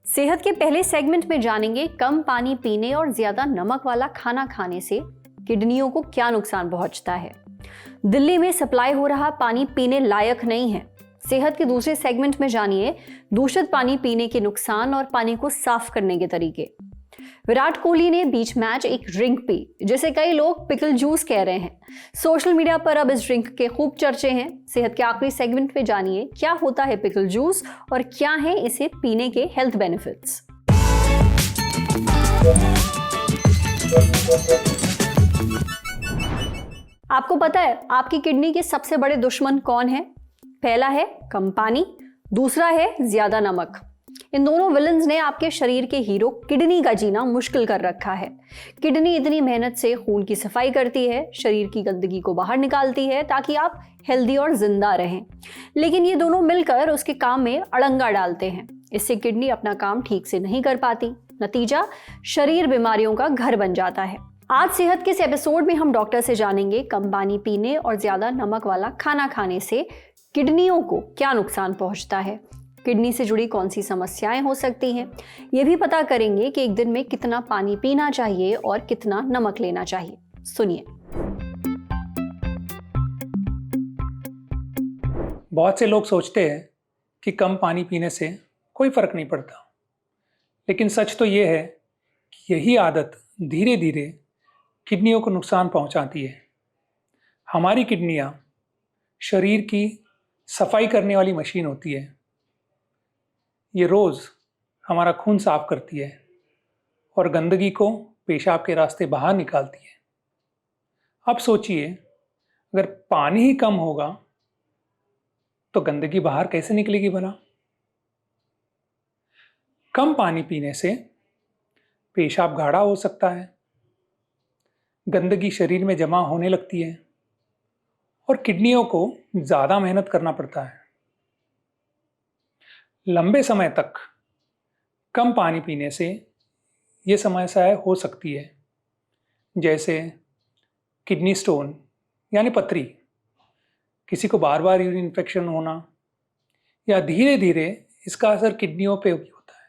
सेहत के पहले सेगमेंट में जानेंगे कम पानी पीने और ज्यादा नमक वाला खाना खाने से किडनियों को क्या नुकसान पहुंचता है। दिल्ली में सप्लाई हो रहा पानी पीने लायक नहीं है। सेहत के दूसरे सेगमेंट में जानिए दूषित पानी पीने के नुकसान और पानी को साफ करने के तरीके। विराट कोहली ने बीच मैच एक ड्रिंक पी जिसे कई लोग पिकल जूस कह रहे हैं। सोशल मीडिया पर अब इस ड्रिंक के खूब चर्चे हैं। सेहत के आखिरी सेगमेंट में जानिए क्या होता है पिकल जूस और क्या है इसे पीने के हेल्थ बेनिफिट्स। आपको पता है आपकी किडनी के सबसे बड़े दुश्मन कौन है? पहला है कम पानी, दूसरा है ज्यादा नमक। इन दोनों विलन्स ने आपके शरीर के हीरो किडनी का जीना मुश्किल कर रखा है। किडनी इतनी मेहनत से खून की सफाई करती है, शरीर की गंदगी को बाहर निकालती है ताकि आप हेल्दी और जिंदा रहें, लेकिन ये दोनों मिलकर उसके काम में अड़ंगा डालते हैं। इससे किडनी अपना काम ठीक से नहीं कर पाती। नतीजा शरीर बीमारियों का घर बन जाता है। आज सेहत के इस एपिसोड में हम डॉक्टर से जानेंगे कम पानी पीने और ज्यादा नमक वाला खाना खाने से किडनियों को क्या नुकसान पहुंचता है, किडनी से जुड़ी कौन सी समस्याएं हो सकती हैं। ये भी पता करेंगे कि एक दिन में कितना पानी पीना चाहिए और कितना नमक लेना चाहिए। सुनिए। बहुत से लोग सोचते हैं कि कम पानी पीने से कोई फर्क नहीं पड़ता, लेकिन सच तो ये है कि यही आदत धीरे धीरे किडनियों को नुकसान पहुंचाती है। हमारी किडनियां शरीर की सफाई करने वाली मशीन होती है। ये रोज़ हमारा खून साफ करती है और गंदगी को पेशाब के रास्ते बाहर निकालती है। अब सोचिए, अगर पानी ही कम होगा तो गंदगी बाहर कैसे निकलेगी भला? कम पानी पीने से पेशाब गाढ़ा हो सकता है, गंदगी शरीर में जमा होने लगती है और किडनियों को ज़्यादा मेहनत करना पड़ता है। लंबे समय तक कम पानी पीने से ये समस्याएं हो सकती है, जैसे किडनी स्टोन यानी पथरी, किसी को बार बार यूरिन इन्फेक्शन होना, या धीरे धीरे इसका असर किडनियों पे भी होता है।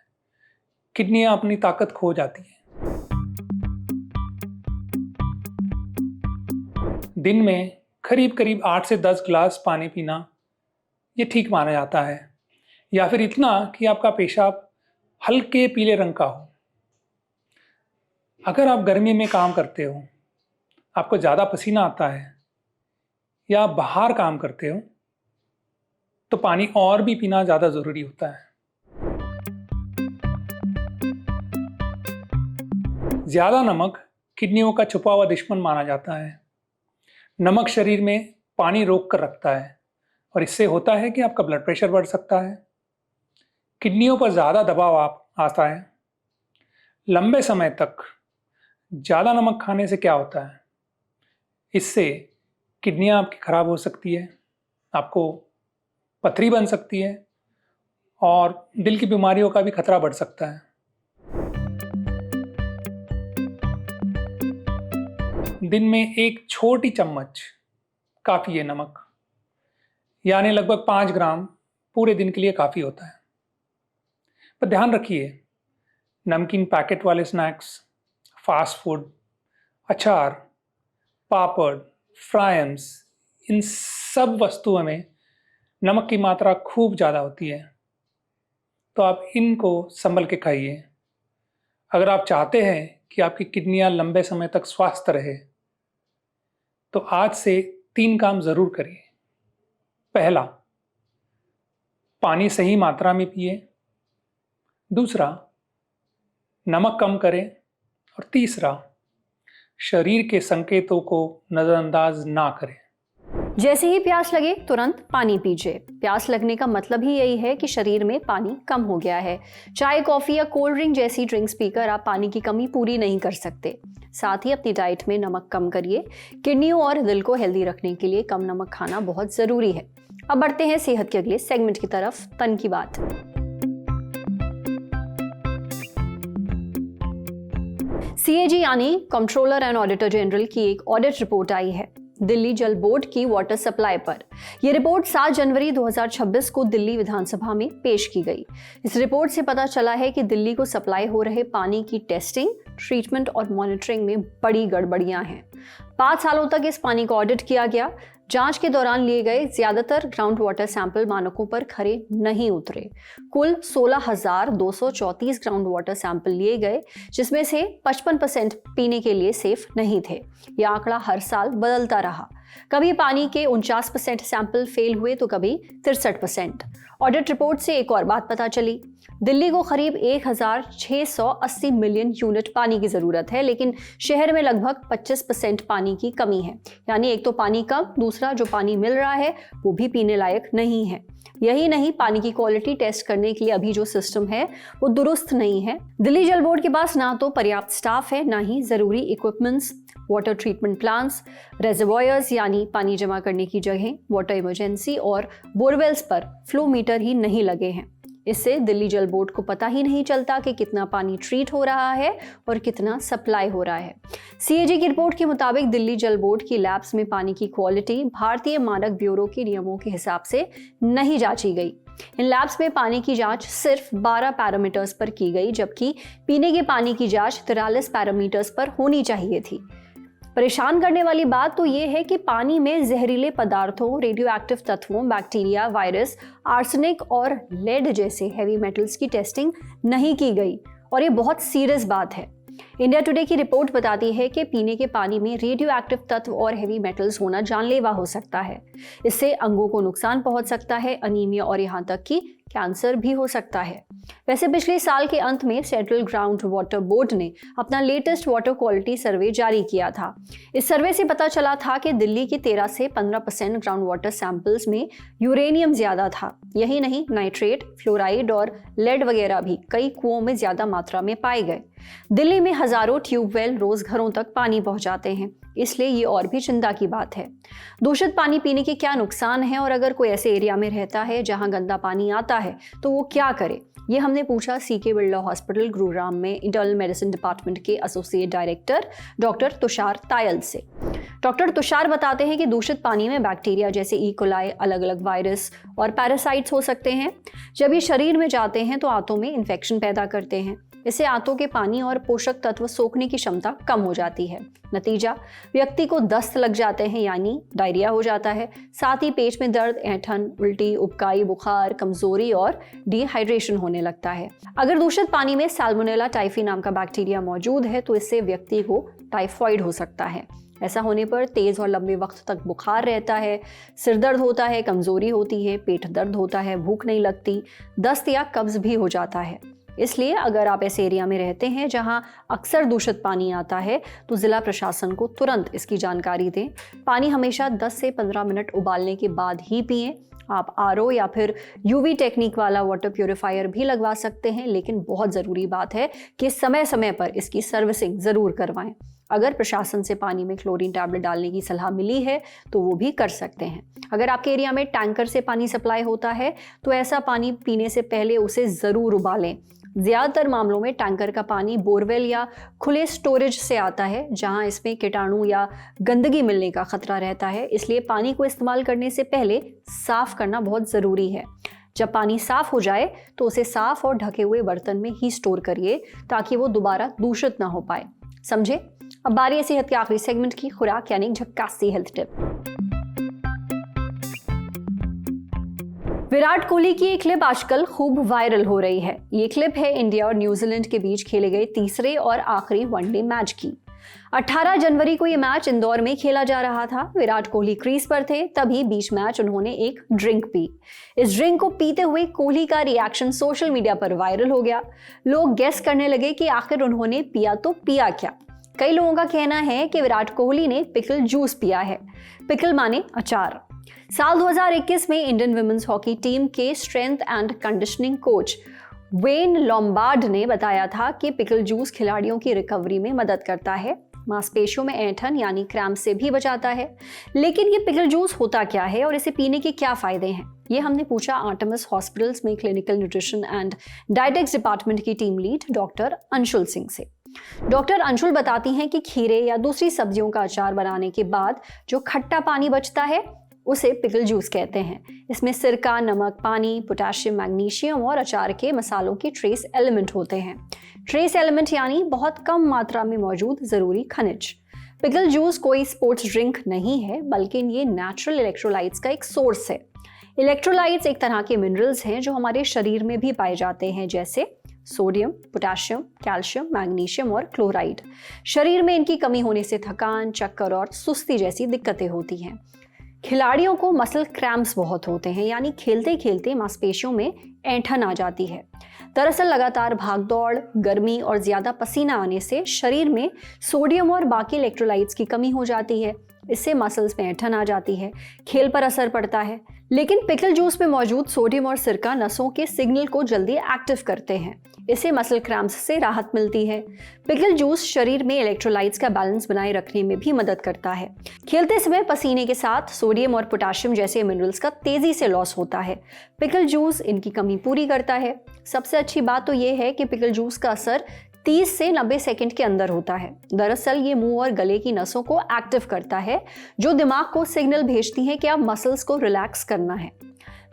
किडनियां अपनी ताकत खो जाती हैं। दिन में करीब करीब 8 से 10 गिलास पानी पीना ये ठीक माना जाता है, या फिर इतना कि आपका पेशाब हल्के पीले रंग का हो। अगर आप गर्मी में काम करते हो, आपको ज़्यादा पसीना आता है या आप बाहर काम करते हो, तो पानी और भी पीना ज़्यादा ज़रूरी होता है। ज़्यादा नमक किडनियों का छुपा हुआ दुश्मन माना जाता है। नमक शरीर में पानी रोक कर रखता है और इससे होता है कि आपका ब्लड प्रेशर बढ़ सकता है, किडनियों पर ज़्यादा दबाव आता है। लंबे समय तक ज़्यादा नमक खाने से क्या होता है? इससे किडनियां आपकी खराब हो सकती है, आपको पथरी बन सकती है और दिल की बीमारियों का भी खतरा बढ़ सकता है। दिन में एक छोटी चम्मच काफ़ी है नमक, यानी लगभग 5 ग्राम पूरे दिन के लिए काफ़ी होता है। पर ध्यान रखिए, नमकीन पैकेट वाले स्नैक्स, फास्ट फूड, अचार, पापड़, फ्रायम्स, इन सब वस्तुओं में नमक की मात्रा खूब ज़्यादा होती है, तो आप इनको संभल के खाइए। अगर आप चाहते हैं कि आपकी किडनियां लंबे समय तक स्वस्थ रहे, तो आज से 3 काम ज़रूर करिए। पहला, पानी सही मात्रा में पिए। दूसरा, नमक कम करें। और तीसरा, शरीर के संकेतों को नज़रअंदाज ना करें। जैसे ही प्यास लगे तुरंत पानी पीजिए। प्यास लगने का मतलब ही यही है कि शरीर में पानी कम हो गया है। चाय, कॉफी या कोल्ड ड्रिंक जैसी ड्रिंक्स पीकर आप पानी की कमी पूरी नहीं कर सकते। साथ ही अपनी डाइट में नमक कम करिए। किडनियों और दिल को हेल्दी रखने के लिए कम नमक खाना बहुत जरूरी है। अब बढ़ते हैं सेहत के अगले सेगमेंट की तरफ, तन की बात। CAG यानी कंट्रोलर एंड ऑडिटर जनरल की एक ऑडिट रिपोर्ट आई है। दिल्ली जल बोर्ड की वाटर सप्लाई पर। यह रिपोर्ट 7 जनवरी 2026 को दिल्ली विधानसभा में पेश की गई। इस रिपोर्ट से पता चला है कि दिल्ली को सप्लाई हो रहे पानी की टेस्टिंग, ट्रीटमेंट और मॉनिटरिंग में बड़ी गड़बड़ियां हैं। 5 सालों तक इस पानी को ऑडिट किया गया। जांच के दौरान लिए गए ज्यादातर ग्राउंड वाटर सैंपल मानकों पर खरे नहीं उतरे। कुल 16,234 ग्राउंड वाटर सैंपल लिए गए, जिसमें से 55% पीने के लिए सेफ नहीं थे। यह आंकड़ा हर साल बदलता रहा। कभी पानी के 49% सैंपल फेल हुए तो कभी 63%। ऑडिट रिपोर्ट से एक और बात पता चली। दिल्ली को करीब 1,680 मिलियन यूनिट पानी की जरूरत है, लेकिन शहर में लगभग 25% पानी की कमी है। यानी एक तो पानी कम, दूसरा जो पानी मिल रहा है वो भी पीने लायक नहीं है। यही नहीं, पानी की क्वालिटी टेस्ट करने के लिए अभी जो सिस्टम है वो दुरुस्त नहीं है। दिल्ली जल बोर्ड के पास ना तो पर्याप्त स्टाफ है, ना ही जरूरी इक्विपमेंट्स, वाटर ट्रीटमेंट प्लांट्स, रेजर्वॉयर्स यानी पानी जमा करने की जगह, वाटर इमरजेंसी और बोरवेल्स पर फ्लो मीटर ही नहीं लगे हैं। इससे दिल्ली जल बोर्ड को पता ही नहीं चलता कि कितना पानी ट्रीट हो रहा है और कितना सप्लाई हो रहा है। सीएजी की रिपोर्ट के मुताबिक दिल्ली जल बोर्ड की लैब्स में पानी की क्वालिटी भारतीय मानक ब्यूरो के नियमों के हिसाब से नहीं जांची गई। इन लैब्स में पानी की जांच सिर्फ 12 पैरामीटर्स पर की गई, जबकि पीने के पानी की जांच 43 पैरामीटर्स पर होनी चाहिए थी। परेशान करने वाली बात तो ये है कि पानी में जहरीले पदार्थों, रेडियो एक्टिव तत्वों, बैक्टीरिया, वायरस, आर्सेनिक और लेड जैसे हैवी मेटल्स की टेस्टिंग नहीं की गई, और ये बहुत सीरियस बात है। इंडिया टुडे की रिपोर्ट बताती है कि पीने के पानी में रेडियो एक्टिव तत्व और हैवी मेटल्स होना जानलेवा हो सकता है। इससे अंगों को नुकसान पहुंच सकता है, अनीमिया और यहाँ तक कि कैंसर भी हो सकता है। वैसे पिछले साल के अंत में सेंट्रल ग्राउंड वाटर बोर्ड ने अपना लेटेस्ट वाटर क्वालिटी सर्वे जारी किया था। इस सर्वे से पता चला था कि दिल्ली की 13 से 15% ग्राउंड वाटर सैंपल्स में यूरेनियम ज्यादा था। यही नहीं, नाइट्रेट, फ्लोराइड और लेड वगैरह भी कई कुओं में ज्यादा मात्रा में पाए गए। दिल्ली में हजारों ट्यूबवेल रोज घरों तक पानी पहुंचाते हैं, इसलिए ये और भी चिंता की बात है। दूषित पानी पीने के क्या नुकसान हैं, और अगर कोई ऐसे एरिया में रहता है जहां गंदा पानी आता है तो वो क्या करे, ये हमने पूछा सीके बिरला हॉस्पिटल गुरुग्राम में इंटरनल मेडिसिन डिपार्टमेंट के associate director doctor Tushar Tayal से। डॉक्टर तुषार बताते हैं कि दूषित पानी में बैक्टीरिया जैसे ई कोलाई, अलग अलग वायरस और पैरासाइट्स हो सकते हैं। जब ये शरीर में जाते हैं तो आंतों में इन्फेक्शन पैदा करते हैं। इससे आंतों के पानी और पोषक तत्व सोखने की क्षमता कम हो जाती है। नतीजा, व्यक्ति को दस्त लग जाते हैं, यानी डायरिया हो जाता है। साथ ही पेट में दर्द, ऐंठन, उल्टी, उबकाई, बुखार, कमजोरी और डिहाइड्रेशन होने लगता है। अगर दूषित पानी में सैल्मोनेला टाइफी नाम का बैक्टीरिया मौजूद है तो इससे व्यक्ति को टाइफॉइड हो सकता है। ऐसा होने पर तेज और लंबे वक्त तक बुखार रहता है, सिर दर्द होता है, कमजोरी होती है, पेट दर्द होता है, भूख नहीं लगती, दस्त या कब्ज भी हो जाता है। इसलिए अगर आप ऐसे एरिया में रहते हैं जहां अक्सर दूषित पानी आता है तो जिला प्रशासन को तुरंत इसकी जानकारी दें। पानी हमेशा 10 से 15 मिनट उबालने के बाद ही पिएं। आप आरओ या फिर यूवी टेक्निक वाला वाटर प्यूरिफायर भी लगवा सकते हैं, लेकिन बहुत ज़रूरी बात है कि समय समय पर इसकी सर्विसिंग ज़रूर करवाएं। अगर प्रशासन से पानी में क्लोरीन टैबलेट डालने की सलाह मिली है तो वो भी कर सकते हैं। अगर आपके एरिया में टैंकर से पानी सप्लाई होता है तो ऐसा पानी पीने से पहले उसे ज़रूर उबालें। ज़्यादातर मामलों में टैंकर का पानी बोरवेल या खुले स्टोरेज से आता है, जहां इसमें कीटाणु या गंदगी मिलने का खतरा रहता है। इसलिए पानी को इस्तेमाल करने से पहले साफ करना बहुत ज़रूरी है। जब पानी साफ हो जाए तो उसे साफ और ढके हुए बर्तन में ही स्टोर करिए ताकि वो दोबारा दूषित ना हो पाए। समझे? अब बारी है सेहत के आखिरी सेगमेंट की, खुराक यानी झक्कासी हेल्थ टिप। विराट कोहली की एक क्लिप आजकल खूब वायरल हो रही है। ये क्लिप है इंडिया और न्यूजीलैंड के बीच खेले गए तीसरे और आखिरी वनडे मैच की। 18 जनवरी को ये मैच इंदौर में खेला जा रहा था। विराट कोहली क्रीज पर थे, तभी बीच मैच उन्होंने एक ड्रिंक पी। इस ड्रिंक को पीते हुए कोहली का रिएक्शन सोशल मीडिया पर वायरल हो गया। लोग गेस करने लगे कि आखिर उन्होंने पिया तो पिया क्या। कई लोगों का कहना है कि विराट कोहली ने पिकल जूस पिया है। पिकल माने अचार। साल 2021 में इंडियन विमेंस हॉकी टीम के strength and conditioning coach when Lombard ने बताया था कि पिकल जूस खिलाड़ियों की रिकवरी में मदद करता है, मांसपेशियों में ऐंठन यानी क्रैम्प से भी बचाता है। लेकिन ये पिकल जूस होता क्या है और इसे पीने के क्या फायदे हैं, ये हमने पूछा आर्टेमिस हॉस्पिटल्स में क्लिनिकल न्यूट्रिशन एंड डायटेक्स डिपार्टमेंट की team lead doctor Anshul Singh से। डॉक्टर अंशुल बताती हैं कि खीरे या दूसरी सब्जियों का अचार बनाने के बाद जो खट्टा पानी बचता है उसे पिकल जूस कहते हैं। इसमें सिरका, नमक, पानी, पोटेशियम, मैग्नीशियम और अचार के मसालों के ट्रेस एलिमेंट होते हैं। ट्रेस एलिमेंट यानी बहुत कम मात्रा में मौजूद जरूरी खनिज। पिकल जूस कोई स्पोर्ट्स ड्रिंक नहीं है, बल्कि ये नेचुरल इलेक्ट्रोलाइट्स का एक सोर्स है। इलेक्ट्रोलाइट्स एक तरह के मिनरल्स हैं जो हमारे शरीर में भी पाए जाते हैं, जैसे सोडियम, पोटेशियम, कैल्शियम, मैग्नीशियम और क्लोराइड। शरीर में इनकी कमी होने से थकान, चक्कर और सुस्ती जैसी दिक्कतें होती हैं। खिलाड़ियों को मसल क्रैम्प्स बहुत होते हैं, यानी खेलते खेलते मांसपेशियों में ऐंठन आ जाती है। दरअसल लगातार भागदौड़, गर्मी और ज्यादा पसीना आने से शरीर में सोडियम और बाकी इलेक्ट्रोलाइट्स की कमी हो जाती है। इससे मसल्स में ऐंठन आ जाती है, खेल पर असर पड़ता है। लेकिन पिकल जूस में मौजूद सोडियम और सिरका नसों के सिग्नल को जल्दी एक्टिव करते हैं। इससे मसल क्रैम्प्स से राहत मिलती है। पिकल जूस शरीर में इलेक्ट्रोलाइट्स का बैलेंस बनाए रखने में भी मदद करता है। खेलते समय पसीने के साथ सोडियम और पोटेशियम जैसे मिनरल्स का तेजी से लॉस होता है। पिकल जूस इनकी कमी पूरी करता है। सबसे अच्छी बात तो ये है कि पिकल जूस का असर 30 से 90 सेकंड के अंदर होता है। दरअसल ये मुंह और गले की नसों को एक्टिव करता है, जो दिमाग को सिग्नल भेजती है कि अब मसल्स को रिलैक्स करना है।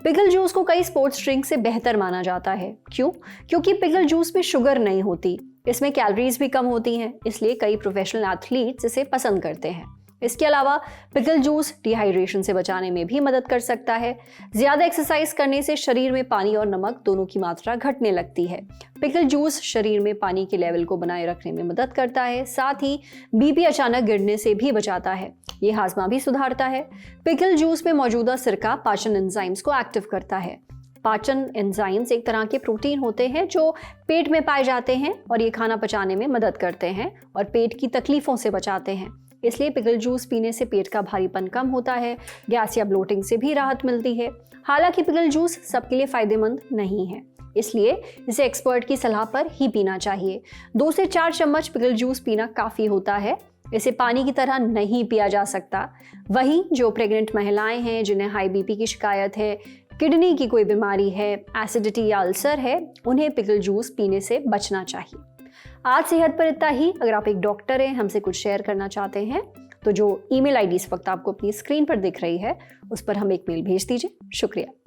पिकल जूस को कई स्पोर्ट्स ड्रिंक से बेहतर माना जाता है। क्यों? क्योंकि पिकल जूस में शुगर नहीं होती, इसमें कैलोरीज भी कम होती हैं, इसलिए कई प्रोफेशनल एथलीट्स इसे पसंद करते हैं। इसके अलावा पिकल जूस डिहाइड्रेशन से बचाने में भी मदद कर सकता है। ज्यादा एक्सरसाइज करने से शरीर में पानी और नमक दोनों की मात्रा घटने लगती है। पिकल जूस शरीर में पानी के लेवल को बनाए रखने में मदद करता है, साथ ही बीपी अचानक गिरने से भी बचाता है। ये हाजमा भी सुधारता है। पिकल जूस में मौजूदा सिरका पाचन एंजाइम्स को एक्टिव करता है। पाचन एंजाइम्स एक तरह के प्रोटीन होते हैं जो पेट में पाए जाते हैं और ये खाना पचाने में मदद करते हैं और पेट की तकलीफों से बचाते हैं। इसलिए पिकल जूस पीने से पेट का भारीपन कम होता है, गैस या ब्लोटिंग से भी राहत मिलती है। हालांकि पिकल जूस सबके लिए फायदेमंद नहीं है, इसलिए इसे एक्सपर्ट की सलाह पर ही पीना चाहिए। 2 से 4 चम्मच पिकल जूस पीना काफ़ी होता है। इसे पानी की तरह नहीं पिया जा सकता। वहीं जो प्रेग्नेंट महिलाएं हैं, जिन्हें हाई बीपी की शिकायत है, किडनी की कोई बीमारी है, एसिडिटी या अल्सर है, उन्हें पिकल जूस पीने से बचना चाहिए। आज सेहत पर इतना ही। अगर आप एक डॉक्टर हैं, हमसे कुछ शेयर करना चाहते हैं, तो जो ईमेल आईडी इस वक्त आपको अपनी स्क्रीन पर दिख रही है, उस पर हम एक मेल भेज दीजिए। शुक्रिया।